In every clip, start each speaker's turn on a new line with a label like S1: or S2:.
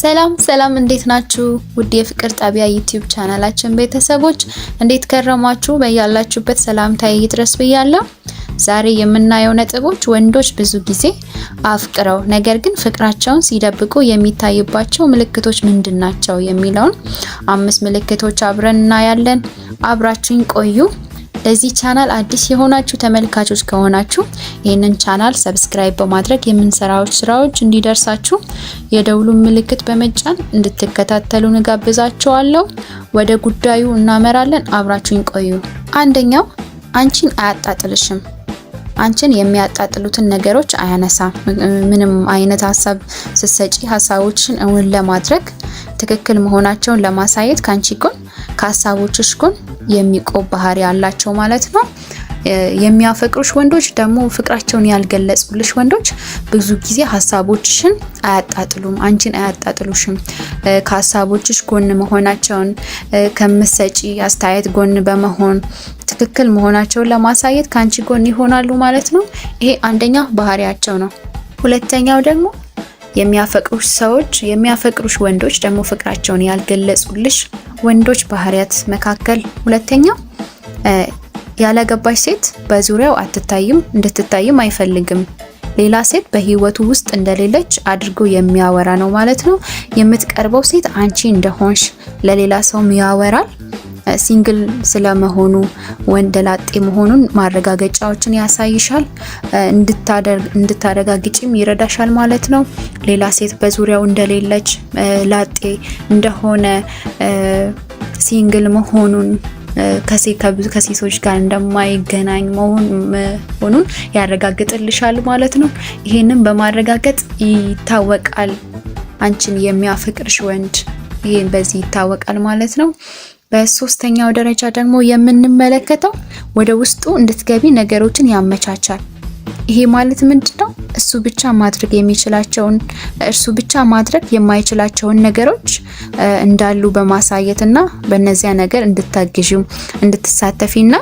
S1: ሰላም ሰላም እንዴት ናችሁ? ውድ የፍቅር ጣቢያ ዩቲዩብ ቻናላችን ቤተሰቦች እንዴት ከረማችሁ? በያላችሁበት ሰላምታዬ ይድረስ ብያለሁ። ዛሬ የምናየው ነጥቦች ወንዶች ብዙ ጊዜ አፍቅረው ነገር ግን ፍቅራቸውን ሲደብቁ የሚታይባቸው ምልክቶች ምንድናቸው የሚለውን 5 ምልክቶች አብረን እናያለን። አብራችሁኝ ቆዩ። ለዚህ ቻናል አዲስ የሆናችሁ ተመልካቾች ከሆናችሁ ይህንን ቻናል ሰብስክራይብ በማድረግ የምንሰራው ስራዎች እንዲደርሳችሁ የደውሉን ምልክት በመጫን እንድትከታተሉን ጋብዛችኋለሁ። ወደ ጉዳዩ እናመራለን። አብራችሁኝ ቆዩ። አንደኛው አንቺን አያጣጥልሽም። አንቺን የሚያጣጥሉትን ነገሮች አያነሳም። ምንም አይነት ሀሳብ ስትሰጪ ሀሳቦችን እውን ለማድረግ ትክክል መሆናቸውን ለማሳየት ካንቺ ጎን ከሀሳቦችሽ ጎን የሚቆም ባህሪ ያላቸው ማለት ነው። የሚያፈቅሩሽ ወንዶች ደግሞ ፍቅራቸውን ያልገለጹልሽ ወንዶች ብዙ ጊዜ ሀሳቦችሽን አያጣጥሉም፣ አንቺን አያጣጥሉሽም። ከሀሳቦችሽ ጎን መሆናቸውን ከምትሰጪ አስተያየት ጎን በመሆን ትክክል መሆናቸውን ለማሳየት ካንቺ ጎን ይሆናሉ ማለት ነው። ይሄ አንደኛ ባህሪያቸው ነው። ሁለተኛው ደግሞ የሚያፈቅሩሽ ወንዶች ደግሞ ፍቅራቸውን ያልገለጹልሽ ወንዶች ባህሪያት መካከል ሁለተኛው ያላገባሽ ሴት በዙሪያው እንድትታይም አይፈልግም። ሌላ ሴት በህይወቱ ውስጥ እንደሌለች አድርጎ የሚያወራ ነው ማለት ነው። የምትቀርበው ሴት አንቺ እንደሆንሽ ለሌላ ሰው ያወራል። ሲንግል ስለመሆኑ ወንደላጤ መሆኑን ማረጋገጫዎችን ያሳይሻል። እንድታረጋግጪም ይረዳሻል ማለት ነው። ሌላ ሴት በዙሪያው እንደሌለች ላጤ እንደሆነ ሲንግል መሆኑን ከሴቶች ጋር እንደማይገናኝ መሆኑን ያረጋግጥልሻል ማለት ነው። ይሄንን በማረጋገጥ ይታወቃል አንቺን የሚያፈቅርሽ ወንድ። ይሄን በዚህ ይታወቃል ማለት ነው። በሶስተኛው ደረጃ ደግሞ የምንመለከተው ወደ ውስጡ እንድትገቢ ነገሮችን ያመቻቻል። ይሄ ማለት ምንድነው? እሱ ብቻ ማድረግ የማይችላቸውን ነገሮች እንዳሉ በማሳየትና በእነዚያ ነገር እንድታግዢው እንድትሳተፊና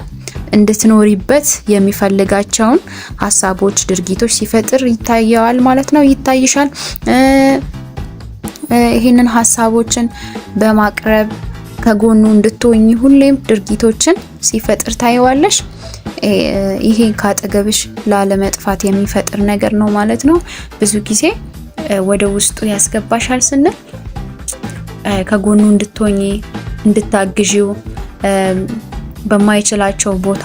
S1: እንድትኖሪበት የሚፈልጋቸውን ሀሳቦች፣ ድርጊቶች ሲፈጥር ይታያል ማለት ነው። ይታይሻል። ይሄንን ሀሳቦችን በማቅረብ ከጎኑ እንድትሆኚ ሁሌም ድርጊቶችን ሲፈጥር ታይዋለሽ። ይሄ ካጠገብሽ ላለመጥፋት የሚፈጥር ነገር ነው ማለት ነው። ብዙ ጊዜ ወደ ውስጡ ያስገባሻል ስንል ከጎኑ እንድትሆኚ እንድታግዢው በማይችላቸው ቦታ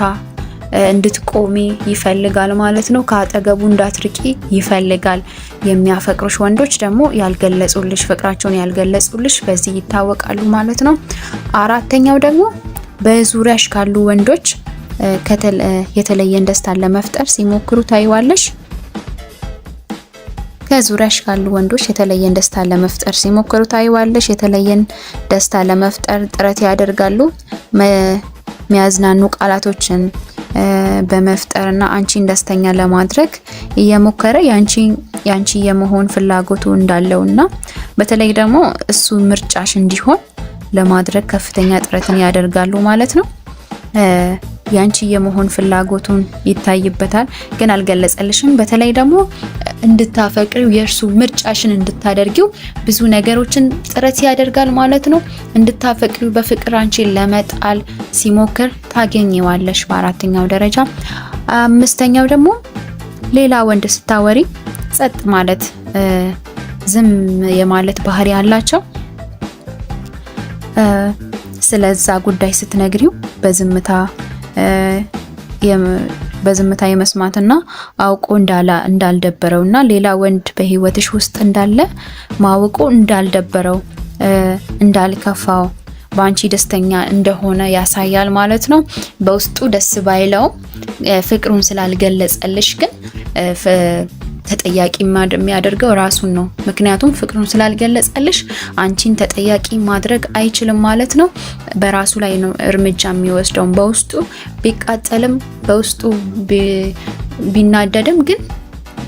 S1: እንድትቆሚ ይፈልጋል ማለት ነው። ከአጠገቡ እንዳትርቂ ይፈልጋል። የሚያፈቅሩሽ ወንዶች ደግሞ ፍቅራቸውን ያልገለጹልሽ በዚህ ይታወቃሉ ማለት ነው። አራተኛው ደግሞ በዙሪያሽ ካሉ ወንዶች የተለየን ደስታን ለመፍጠር ሲሞክሩ ታይዋለሽ። ከዙሪያሽ ካሉ ወንዶች የተለየን ደስታን ለመፍጠር ሲሞክሩ ታይዋለሽ። የተለየን ደስታ ለመፍጠር ጥረት ያደርጋሉ። የሚያዝናኑ ቃላቶችን በመፍጠርና አንቺን ደስተኛ ለማድረግ እየሞከረ ያንቺ የመሆን ፍላጎቱ እንዳለውና በተለይ ደግሞ እሱ ምርጫሽ እንዲሆን ለማድረግ ከፍተኛ ጥረትን ያደርጋሉ ማለት ነው። ያንቺ የመሆን ፍላጎቱን ይታይበታል፣ ግን አልገለጸልሽም። በተለይ ደግሞ እንድታፈቅሪው የእርሱ ምርጫሽን እንድታደርጊው ብዙ ነገሮችን ጥረት ያደርጋል ማለት ነው። እንድታፈቅሪው በፍቅር አንቺን ለመጣል ሲሞክር ታገኘዋለሽ በአራተኛው ደረጃ። አምስተኛው ደግሞ ሌላ ወንድ ስታወሪ ጸጥ ማለት ዝም የማለት ባህሪ ያላቸው። ስለዛ ጉዳይ ስትነግሪው በዝምታ የመስማትና አውቆ እንዳልደበረውና ሌላ ወንድ በህይወትሽ ውስጥ እንዳለ ማወቁ እንዳልደበረው እንዳልከፋው በአንቺ ደስተኛ እንደሆነ ያሳያል ማለት ነው። በውስጡ ደስ ባይለው ፍቅሩን ስላልገለጸልሽ ግን ተጠያቂ የሚያደርገው ራሱን ነው። ምክንያቱም ፍቅሩን ስላልገለጸልሽ አንቺን ተጠያቂ ማድረግ አይችልም ማለት ነው። በራሱ ላይ ነው እርምጃ የሚወስደው። በውስጡ ቢቃጠልም በውስጡ ቢናደድም ግን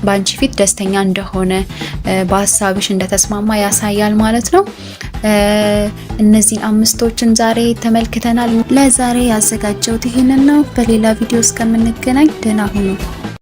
S1: በአንቺ ፊት ደስተኛ እንደሆነ በሀሳብሽ እንደተስማማ ያሳያል ማለት ነው። እነዚህን 5ቶችን ዛሬ ተመልክተናል። ለዛሬ ያዘጋጀሁት ይሄንን ነው። በሌላ ቪዲዮ እስከምንገናኝ ደህና ሁኑ።